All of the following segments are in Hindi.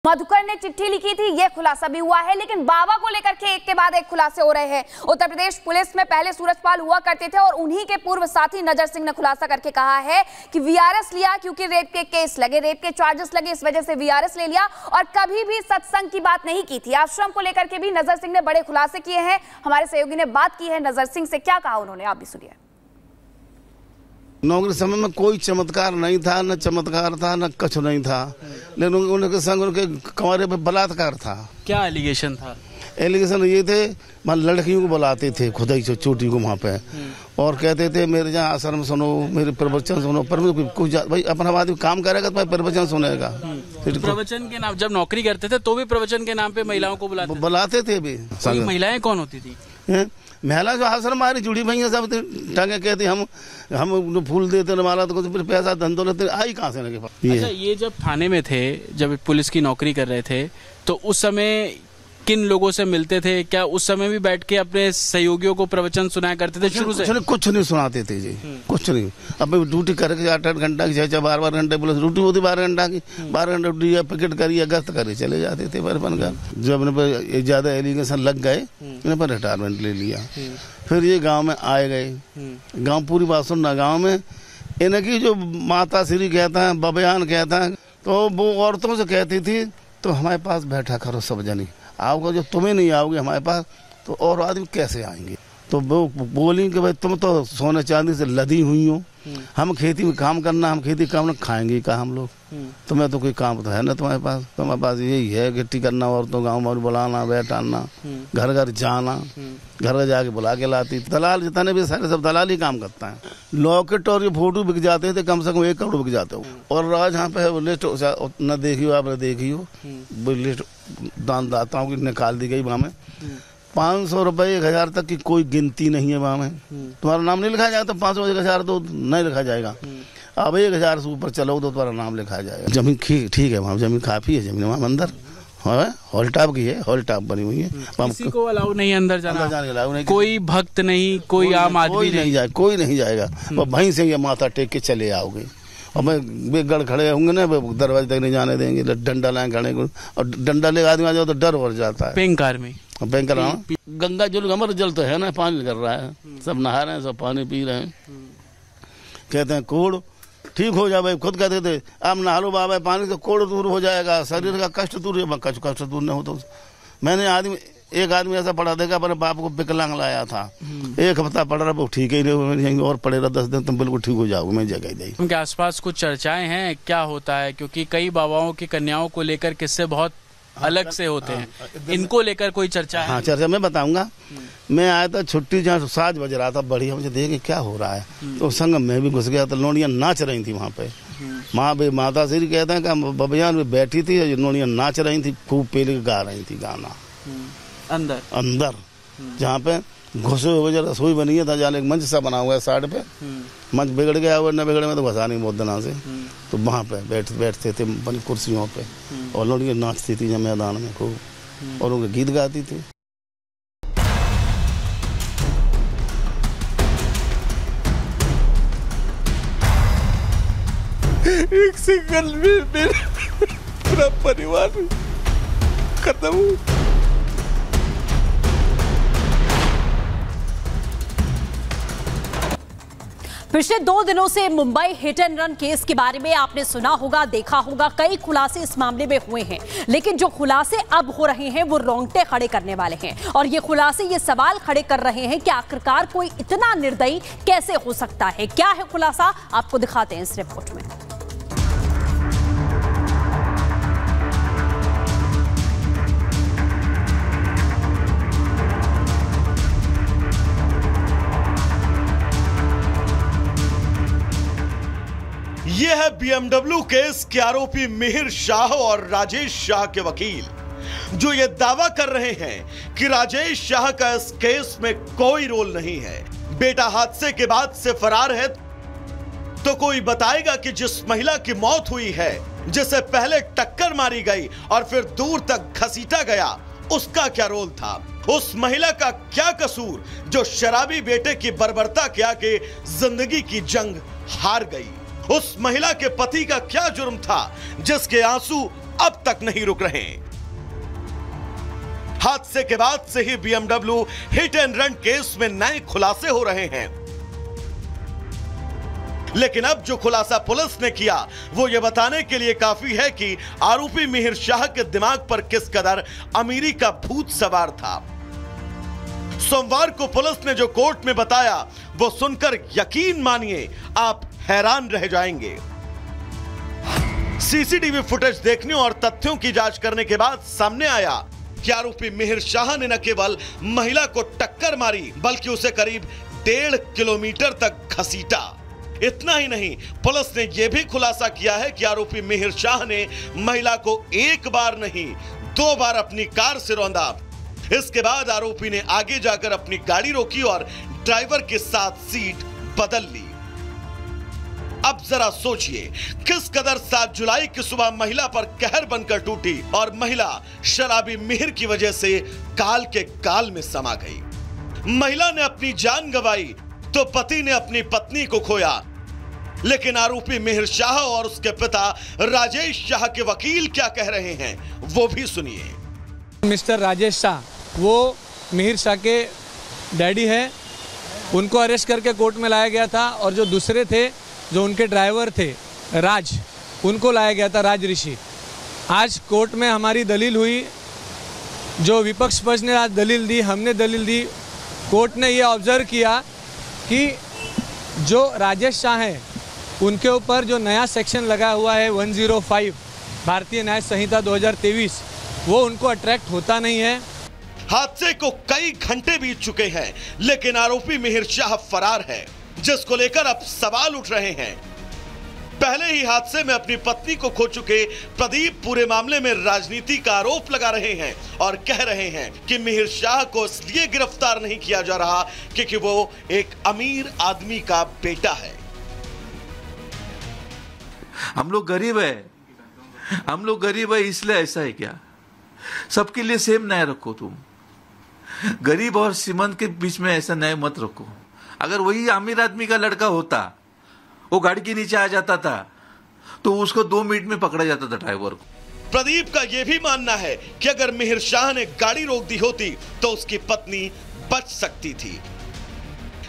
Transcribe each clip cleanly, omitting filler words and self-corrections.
मधुकर ने चिट्ठी लिखी थी, यह खुलासा भी हुआ है। लेकिन बाबा को लेकर के एक के बाद एक खुलासे हो रहे हैं। उत्तर प्रदेश पुलिस में पहले सूरजपाल हुआ करते थे और उन्हीं के पूर्व साथी नजर सिंह ने खुलासा करके कहा है कि वीआरएस लिया क्योंकि रेप के केस लगे, रेप के चार्जेस लगे, इस वजह से वीआरएस ले लिया और कभी भी सत्संग की बात नहीं की थी। आश्रम को लेकर के भी नजर सिंह ने बड़े खुलासे किए हैं। हमारे सहयोगी ने बात की है नजर सिंह से, क्या कहा उन्होंने, आप भी सुनिए। नौकरी समय में कोई चमत्कार नहीं था, न चमत्कार था, न कुछ नहीं था, लेकिन उनके संग उनके कमरे पे बलात्कार था। क्या एलिगेशन था? एलिगेशन ये थे, मान लड़कियों को बुलाते थे खुदाई से चोटी को वहाँ पे और कहते थे मेरे यहाँ आश्रम सुनो, मेरे प्रवचन सुनो। पर कुछ भाई अपना आदमी काम करेगा तो प्रवचन सुनेगा। प्रवचन के नाम जब नौकरी करते थे तो भी प्रवचन के नाम पे महिलाओं को बुलाते थे भी। महिलाएं कौन होती थी? महिला जो आश्रम हमारी जुड़ी भैया सब टांगे कहते हम फूल देते न माला तो फिर पैसा धंधो लेते आई कहाँ से लगे। अच्छा, ये जब थाने में थे, जब पुलिस की नौकरी कर रहे थे तो उस समय किन लोगों से मिलते थे? क्या उस समय भी बैठ के अपने सहयोगियों को प्रवचन सुनाया करते थे? शुरू से कुछ नहीं सुनाते थे जी, कुछ नहीं। अब ड्यूटी करके 8-8 घंटा की 6-6 12 घंटे पुलिस ड्यूटी होती 12 घंटा की, 12 घंटे ड्यूटी पिकेट करिए गश्त करे चले जाते थे। पर जब इन पर ज्यादा एलिगेशन लग गए इन पर रिटायरमेंट ले लिया। फिर ये गाँव में आए गए, गाँव पूरी बात सुनना, गाँव में इनकी जो माता श्री कहता है, बबयान कहता है, तो वो औरतों से कहती थी तो हमारे पास बैठा करो सब जनी, आओगे जो तुम्हें नहीं आओगे हमारे पास तो और आदमी कैसे आएंगे। तो वो बोली कि भाई तुम तो सोने चांदी से लदी हुई हो, हम खेती में काम करना, हम खेती काम खाएंगे कहा हम लोग, तुम्हें तो कोई काम तो है ना तुम्हारे पास यही है गिट्टी करना और तो गाँव में बुलाना, बैठाना, घर घर जाना, घर घर जाके बुला के लाती। दलाल जितने भी सारे सब दलाल ही काम करता है। लॉकेट और ये फोटो बिक जाते थे, कम से कम 1 करोड़ बिक जाते हो। और आज यहाँ पे लिस्ट न देखी हो, आपने देखी हो लिस्ट दानदाताओं की निकाल दी गई। वहाँ में 500 रुपए 1000 तक की कोई गिनती नहीं है। वहाँ में तुम्हारा नाम नहीं लिखा जाएगा तो 500 1000 तो नहीं लिखा जाएगा। अब 1000 से ऊपर चलो तो तुम्हारा नाम लिखा जाएगा। जमीन ठीक है, वहाँ जमीन काफी है, जमीन वहाँ अंदर हॉल टॉप की है, हॉल टॉप बनी हुई है। किसी को अलाउ नहीं अंदर जाने अलाउ नहीं, कोई भक्त नहीं, कोई आम आदमी नहीं जाए, कोई नहीं जाएगा। और वहीं से ये माथा टेक के चले आओगे और मैं गढ़ खड़े होंगे ना, दरवाजे तक नहीं जाने देंगे, डंडा लाए खड़े और डंडा ले आदमी आ जाओ तो डर हो जाता है। पेंकार में गंगा जल हमारा जल तो है ना, पानी कर रहा है, सब नहा रहे हैं, सब पानी पी रहे हैं। कहते हैं कोड़ ठीक हो जाए, खुद कहते थे आप नहा लो बाबा, पानी से कोड़ दूर हो जाएगा, शरीर का कष्ट दूर, कष्ट दूर नहीं होता। मैंने एक आदमी ऐसा पढ़ा देगा, अपने बाप को विकलांग लाया था, 1 हफ्ता पढ़ रहा, वो ठीक ही नहीं और पढ़े रहा 10 दिन, तुम बिल्कुल ठीक हो जाओगे, मैं जगह दी। उनके आसपास कुछ चर्चाएं हैं, क्या होता है? क्योंकि कई बाबाओं की कन्याओं को लेकर किस्से बहुत अलग से होते हैं, इनको लेकर कोई चर्चा है? हाँ, चर्चा मैं बताऊंगा। मैं आया था छुट्टी, जहाँ 7 बज रहा था, बढ़िया मुझे देखे क्या हो रहा है, तो संगम में भी घुस गया तो लोनियाँ नाच रही थी वहाँ पे। माता श्री कहते हैं कि बबियान में बैठी थी, लोनियाँ नाच रही थी, खूब पहले गा रही थी गाना अंदर जहाँ पे घुसे हुए रसोई बनी है, जहाँ एक मंच सा बना हुआ है साइड पे, मंच बिगड़ गया हुआ, न बिगड़े में तो घसा नहीं बहुत दिनों से। तो वहाँ पे बैठते थे बनी कुर्सियों पे और लोग नाचती थी मैदान में खूब और उनके गीत गाती थी। एक सिंगल में मेरा परिवार खत्म हो। पिछले 2 दिनों से Mumbai hit and run case के बारे में आपने सुना होगा, देखा होगा, कई खुलासे इस मामले में हुए हैं। लेकिन जो खुलासे अब हो रहे हैं वो रोंगटे खड़े करने वाले हैं और ये खुलासे ये सवाल खड़े कर रहे हैं कि आखिरकार कोई इतना निर्दयी कैसे हो सकता है। क्या है खुलासा, आपको दिखाते हैं इस रिपोर्ट में। यह है BMW केस के आरोपी मिहिर शाह और राजेश शाह के वकील, जो यह दावा कर रहे हैं कि राजेश शाह का इस केस में कोई रोल नहीं है। बेटा हादसे के बाद से फरार है, तो कोई बताएगा कि जिस महिला की मौत हुई है, जिसे पहले टक्कर मारी गई और फिर दूर तक घसीटा गया, उसका क्या रोल था? उस महिला का क्या कसूर जो शराबी बेटे की बर्बरता के आगे जिंदगी की जंग हार गई? उस महिला के पति का क्या जुर्म था जिसके आंसू अब तक नहीं रुक रहे। हादसे के बाद से ही BMW hit and run case में नए खुलासे हो रहे हैं, लेकिन अब जो खुलासा पुलिस ने किया वो ये बताने के लिए काफी है कि आरोपी मिहिर शाह के दिमाग पर किस कदर अमीरी का भूत सवार था। सोमवार को पुलिस ने जो कोर्ट में बताया वो सुनकर यकीन मानिए आप हैरान रह जाएंगे। सीसीटीवी फुटेज देखने और तथ्यों की जांच करने के बाद सामने आया कि आरोपी मिहिर शाह ने न केवल महिला को टक्कर मारी बल्कि उसे करीब 1.5 किलोमीटर तक घसीटा। इतना ही नहीं, पुलिस ने यह भी खुलासा किया है कि आरोपी मिहिर शाह ने महिला को एक बार नहीं 2 बार अपनी कार से रौंदा। इसके बाद आरोपी ने आगे जाकर अपनी गाड़ी रोकी और ड्राइवर के साथ सीट बदल ली। अब जरा सोचिए किस कदर 7 जुलाई की सुबह महिला पर कहर बनकर टूटी और महिला शराबी मिहिर की वजह से काल के काल में समा गई। महिला ने अपनी जान गंवाई तो पति ने अपनी पत्नी को खोया, लेकिन आरोपी मिहिर शाह और उसके पिता राजेश शाह के वकील क्या कह रहे हैं वो भी सुनिए। मिस्टर राजेश शाह वो मिहिर शाह के डैडी हैं, उनको अरेस्ट करके कोर्ट में लाया गया था और जो दूसरे थे जो उनके ड्राइवर थे राज, उनको लाया गया था राज ऋषि। आज कोर्ट में हमारी दलील हुई, जो विपक्ष पक्ष ने आज दलील दी, हमने दलील दी। कोर्ट ने यह ऑब्जर्व किया कि जो राजेश शाह हैं उनके ऊपर जो नया सेक्शन लगा हुआ है 105 भारतीय न्याय संहिता 2023 वो उनको अट्रैक्ट होता नहीं है। हादसे को कई घंटे बीत चुके हैं लेकिन आरोपी मिहिर शाह फरार है, जिसको लेकर अब सवाल उठ रहे हैं। पहले ही हादसे में अपनी पत्नी को खो चुके प्रदीप पूरे मामले में राजनीति का आरोप लगा रहे हैं और कह रहे हैं कि मिहिर शाह को इसलिए गिरफ्तार नहीं किया जा रहा क्योंकि वो एक अमीर आदमी का बेटा है। हम लोग गरीब है इसलिए ऐसा है क्या? सबके लिए सेम न्याय रखो। तुम गरीब और श्रीमंत के बीच में ऐसा न्याय मत रखो। अगर वही अमीर आदमी का लड़का होता, वो गाड़ी के नीचे आ जाता था तो उसको 2 मिनट में पकड़ा जाता था ड्राइवर को। प्रदीप का यह भी मानना है कि अगर मिहिर शाह ने गाड़ी रोक दी होती तो उसकी पत्नी बच सकती थी।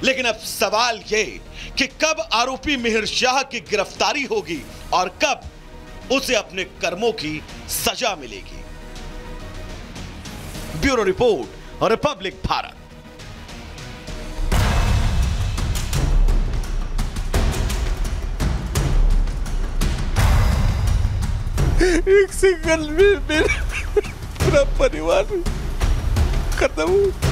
लेकिन अब सवाल यह कि कब आरोपी मिहिर शाह की गिरफ्तारी होगी और कब उसे अपने कर्मों की सजा मिलेगी। ब्यूरो रिपोर्ट और रिपब्लिक भारत। एक सिंगल में मेरा पूरा परिवार खत्म।